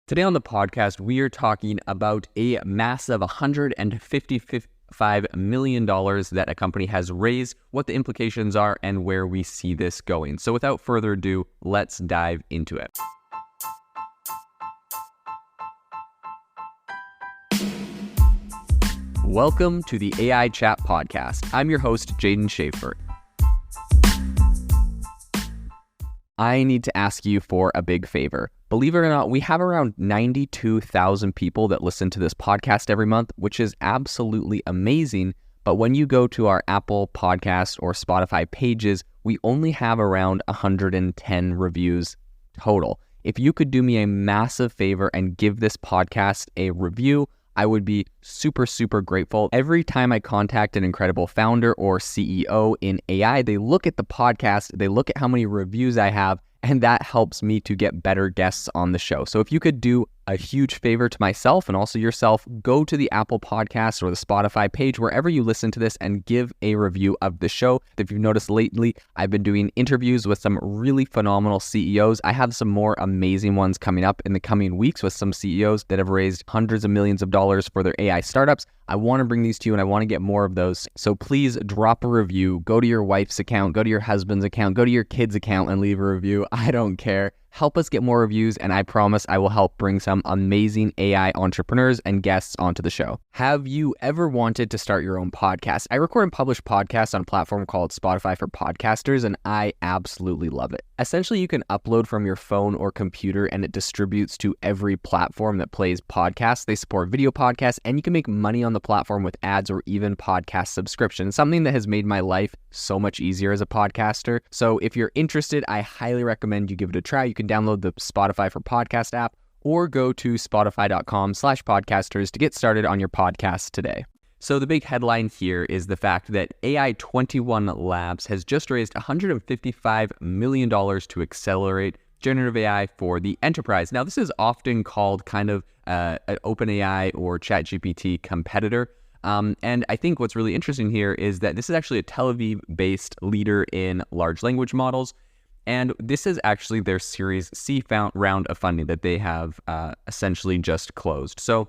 Today on the podcast, we are talking about a massive $155 million that a company has raised, what the implications are, and where we see this going. So without further ado, let's dive into it. Welcome to the AI Chat Podcast. I'm your host, Jaden Schaefer. I need to ask you for a big favor. Believe it or not, we have around 92,000 people that listen to this podcast every month, which is absolutely amazing. But when you go to our Apple Podcast or Spotify pages, we only have around 110 reviews total. If you could do me a massive favor and give this podcast a review, I would be super, super grateful. Every time I contact an incredible founder or CEO in AI, they look at the podcast, they look at how many reviews I have, and that helps me to get better guests on the show. So if you could do a huge favor to myself and also yourself, go to the Apple Podcast or the Spotify page, wherever you listen to this, and give a review of the show. If you've noticed lately, I've been doing interviews with some really phenomenal CEOs. I have some more amazing ones coming up in the coming weeks with some CEOs that have raised hundreds of millions of dollars for their AI startups. I want to bring these to you and I want to get more of those. So please drop a review, go to your wife's account, go to your husband's account, go to your kid's account and leave a review. I don't care. Help us get more reviews, and I promise I will help bring some amazing AI entrepreneurs and guests onto the show. Have you ever wanted to start your own podcast? I record and publish podcasts on a platform called Spotify for Podcasters, and I absolutely love it. Essentially, you can upload from your phone or computer, and it distributes to every platform that plays podcasts. They support video podcasts, and you can make money on the platform with ads or even podcast subscriptions, something that has made my life so much easier as a podcaster. So if you're interested, I highly recommend you give it a try. You can download the Spotify for Podcast app or go to spotify.com/podcasters to get started on your podcast today. So the big headline here is the fact that AI21 Labs has just raised $155 million to accelerate generative AI for the enterprise. Now, this is often called kind of an OpenAI or ChatGPT competitor. And I think what's really interesting here is that this is actually a Tel Aviv-based leader in large language models. And this is actually their Series C round of funding that they have essentially just closed. So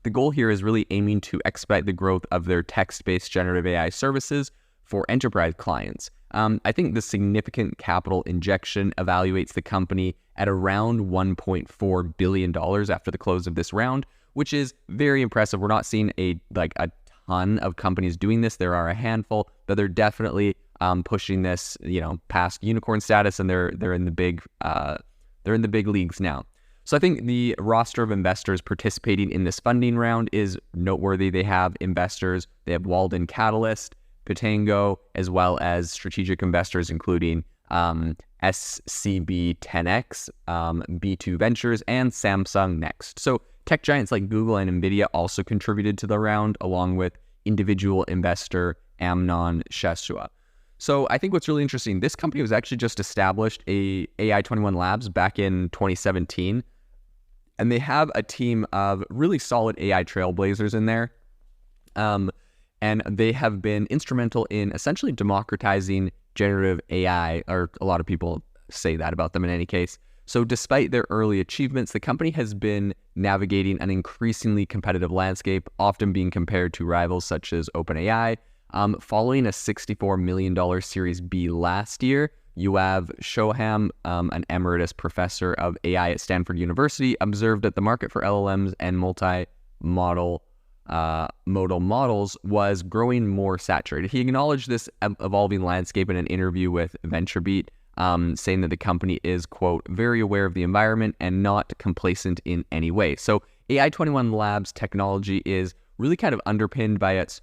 the goal here is really aiming to expedite the growth of their text-based generative AI services for enterprise clients. I think the significant capital injection evaluates the company at around $1.4 billion after the close of this round, which is very impressive. We're not seeing a ton of companies doing this. There are a handful, but they're definitely pushing this, past unicorn status, and they're in the big leagues now. So I think the roster of investors participating in this funding round is noteworthy. They have investors. They have Walden Catalyst, Pitango, as well as strategic investors including SCB 10X, B2 Ventures, and Samsung Next. So tech giants like Google and NVIDIA also contributed to the round, along with individual investor Amnon Shashua. So I think what's really interesting, this company was actually just established, AI21 Labs, back in 2017. And they have a team of really solid AI trailblazers in there. And they have been instrumental in essentially democratizing generative AI, or a lot of people say that about them in any case. So despite their early achievements, the company has been navigating an increasingly competitive landscape, often being compared to rivals such as OpenAI. Following a $64 million Series B last year, Yoav Shoham, an emeritus professor of AI at Stanford University, observed that the market for LLMs and multi-modal modal models was growing more saturated. He acknowledged this evolving landscape in an interview with VentureBeat, saying that the company is, quote, very aware of the environment and not complacent in any way. So AI21 Labs technology is really kind of underpinned by its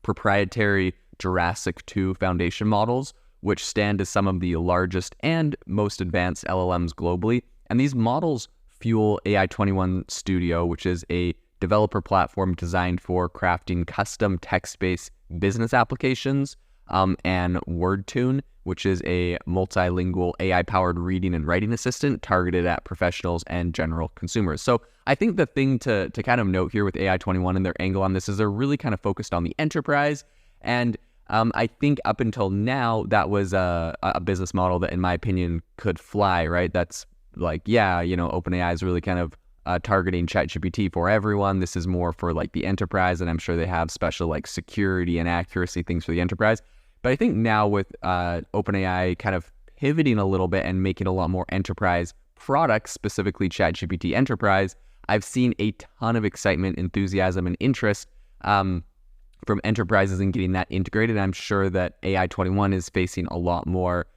proprietary Jurassic 2 foundation models, which stand as some of the largest and most advanced LLMs globally. And these models fuel AI21 Studio, which is a developer platform designed for crafting custom text-based business applications, and WordTune, which is a multilingual AI-powered reading and writing assistant targeted at professionals and general consumers. So I think the thing to kind of note here with AI21 and their angle on this is they're really kind of focused on the enterprise. And I think up until now, that was a business model that, in my opinion, could fly, right? That's like, yeah, OpenAI is really kind of targeting ChatGPT for everyone. This is more for like the enterprise, and I'm sure they have special like security and accuracy things for the enterprise. But I think now with OpenAI kind of pivoting a little bit and making a lot more enterprise products, specifically ChatGPT Enterprise, I've seen a ton of excitement, enthusiasm, and interest from enterprises in getting that integrated. I'm sure that AI21 is facing a lot more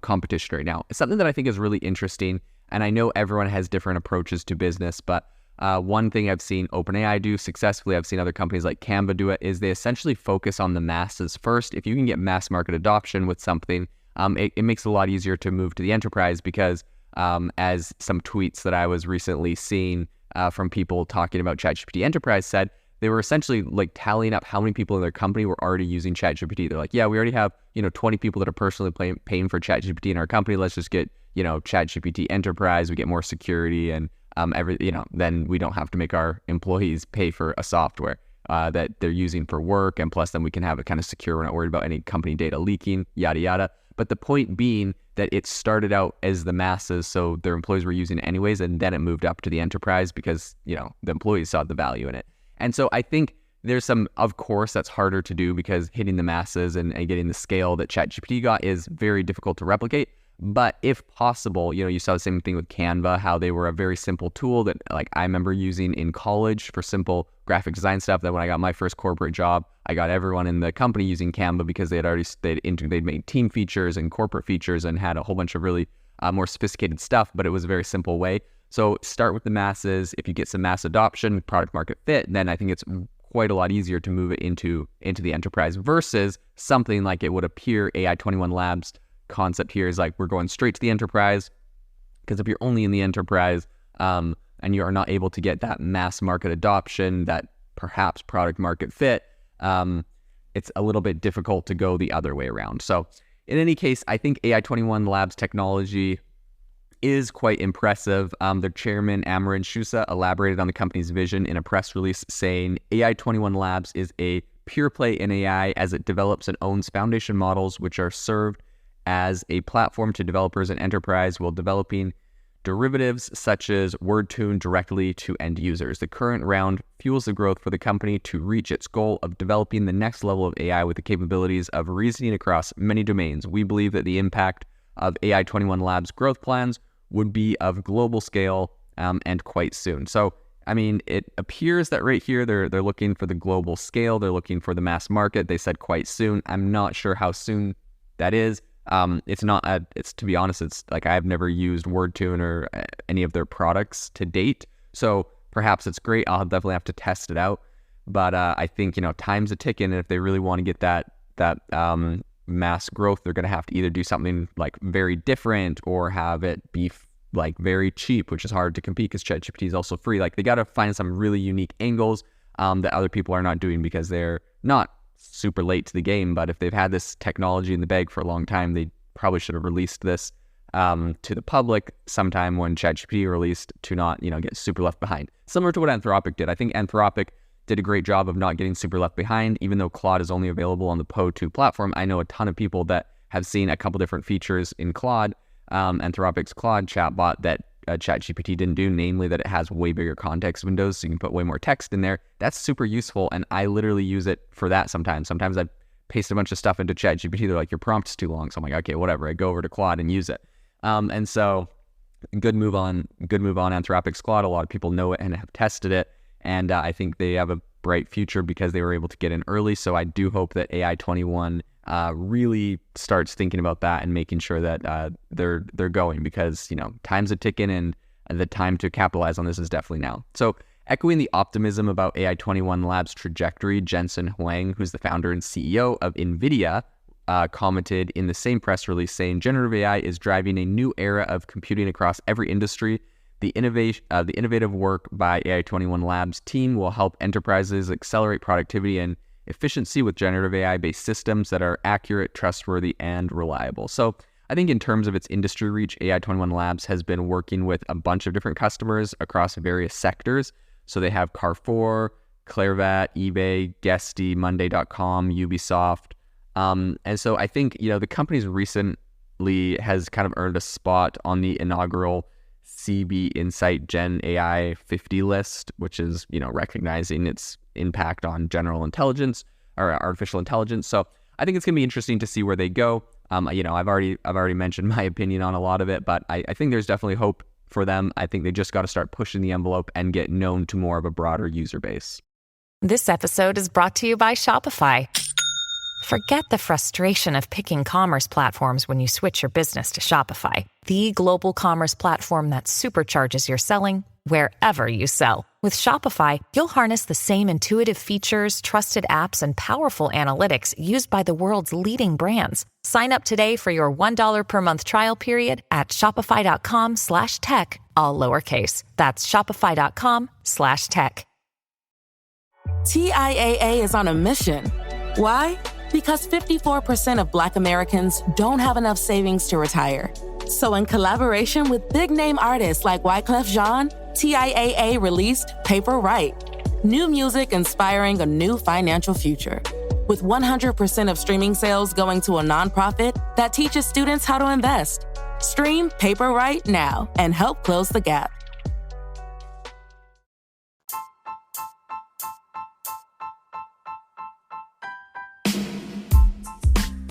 competition right now. It's something that I think is really interesting, and I know everyone has different approaches to business, but one thing I've seen OpenAI do successfully, I've seen other companies like Canva do it, is they essentially focus on the masses first. If you can get mass market adoption with something, it makes it a lot easier to move to the enterprise, because as some tweets that I was recently seeing from people talking about ChatGPT Enterprise said, they were essentially like tallying up how many people in their company were already using ChatGPT. They're like, yeah, we already have, 20 people that are personally paying for ChatGPT in our company. Let's just get, ChatGPT Enterprise. We get more security, and then we don't have to make our employees pay for a software that they're using for work. And plus then we can have it kind of secure. We're not worried about any company data leaking, yada, yada. But the point being that it started out as the masses, so their employees were using it anyways, and then it moved up to the enterprise because, the employees saw the value in it. And so I think there's some, of course, that's harder to do because hitting the masses and getting the scale that ChatGPT got is very difficult to replicate. But if possible, you saw the same thing with Canva, how they were a very simple tool that like I remember using in college for simple graphic design stuff. That when I got my first corporate job, I got everyone in the company using Canva because they'd made team features and corporate features and had a whole bunch of really more sophisticated stuff, but it was a very simple way. So start with the masses. If you get some mass adoption, product market fit, then I think it's quite a lot easier to move it into the enterprise versus something like it would appear AI21 Labs concept here is like we're going straight to the enterprise, because if you're only in the enterprise and you are not able to get that mass market adoption, that perhaps product market fit, it's a little bit difficult to go the other way around. So in any case, I think AI21 Labs technology is quite impressive. Their chairman, Amaran Shusa, elaborated on the company's vision in a press release saying, AI21 Labs is a pure play in AI as it develops and owns foundation models which are served as a platform to developers and enterprise while developing derivatives such as WordTune directly to end users. The current round fuels the growth for the company to reach its goal of developing the next level of AI with the capabilities of reasoning across many domains. We believe that the impact of AI21 Labs growth plans would be of global scale and quite soon. So, I mean, it appears that right here they're looking for the global scale. They're looking for the mass market. They said quite soon. I'm not sure how soon that is. It's to be honest, it's like I've never used WordTune or any of their products to date. So perhaps it's great. I'll definitely have to test it out. But I think, time's a ticking, and if they really want to get that mass growth, they're going to have to either do something like very different or have it be like very cheap, which is hard to compete because ChatGPT is also free. Like they got to find some really unique angles that other people are not doing because they're not super late to the game. But if they've had this technology in the bag for a long time, they probably should have released this to the public sometime when ChatGPT released to not, get super left behind. Similar to what Anthropic did. I think Anthropic did a great job of not getting super left behind, even though Claude is only available on the Poe 2 platform. I know a ton of people that have seen a couple different features in Claude, Anthropic's Claude chatbot that ChatGPT didn't do, namely that it has way bigger context windows, so you can put way more text in there. That's super useful, and I literally use it for that sometimes. Sometimes I paste a bunch of stuff into ChatGPT. They're like, your prompt's too long. So I'm like, okay, whatever. I go over to Claude and use it. And so good move on Anthropic's Claude. A lot of people know it and have tested it. And I think they have a bright future because they were able to get in early. So I do hope that AI21 really starts thinking about that and making sure that they're going, because time's a ticking and the time to capitalize on this is definitely now. So echoing the optimism about AI21 Labs trajectory, Jensen Huang, who's the founder and CEO of NVIDIA, commented in the same press release saying, generative AI is driving a new era of computing across every industry. The innovative work by AI21 Labs team will help enterprises accelerate productivity and efficiency with generative AI-based systems that are accurate, trustworthy, and reliable. So I think in terms of its industry reach, AI21 Labs has been working with a bunch of different customers across various sectors. So they have Carrefour, Clairvat, eBay, Guesty, Monday.com, Ubisoft. And so I think, the company's recently has kind of earned a spot on the inaugural CB Insight Gen AI 50 list, which is, recognizing its impact on general intelligence or artificial intelligence. So I think it's going to be interesting to see where they go. I've already mentioned my opinion on a lot of it, but I think there's definitely hope for them. I think they just got to start pushing the envelope and get known to more of a broader user base. This episode is brought to you by Shopify. Forget the frustration of picking commerce platforms when you switch your business to Shopify, the global commerce platform that supercharges your selling wherever you sell. With Shopify, you'll harness the same intuitive features, trusted apps, and powerful analytics used by the world's leading brands. Sign up today for your $1 per month trial period at shopify.com/tech, all lowercase. That's shopify.com/tech. TIAA is on a mission. Why? Because 54% of Black Americans don't have enough savings to retire. So in collaboration with big-name artists like Wyclef Jean, TIAA released Paper Right, new music inspiring a new financial future. With 100% of streaming sales going to a nonprofit that teaches students how to invest. Stream Paper Right now and help close the gap.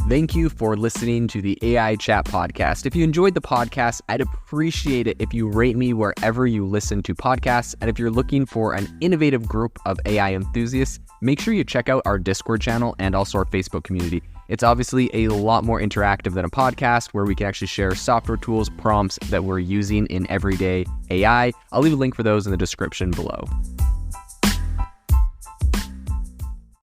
Thank you for listening to the AI Chat Podcast. If you enjoyed the podcast, I'd appreciate it if you rate me wherever you listen to podcasts. And if you're looking for an innovative group of AI enthusiasts, make sure you check out our Discord channel and also our Facebook community. It's obviously a lot more interactive than a podcast where we can actually share software tools, prompts that we're using in everyday AI. I'll leave a link for those in the description below.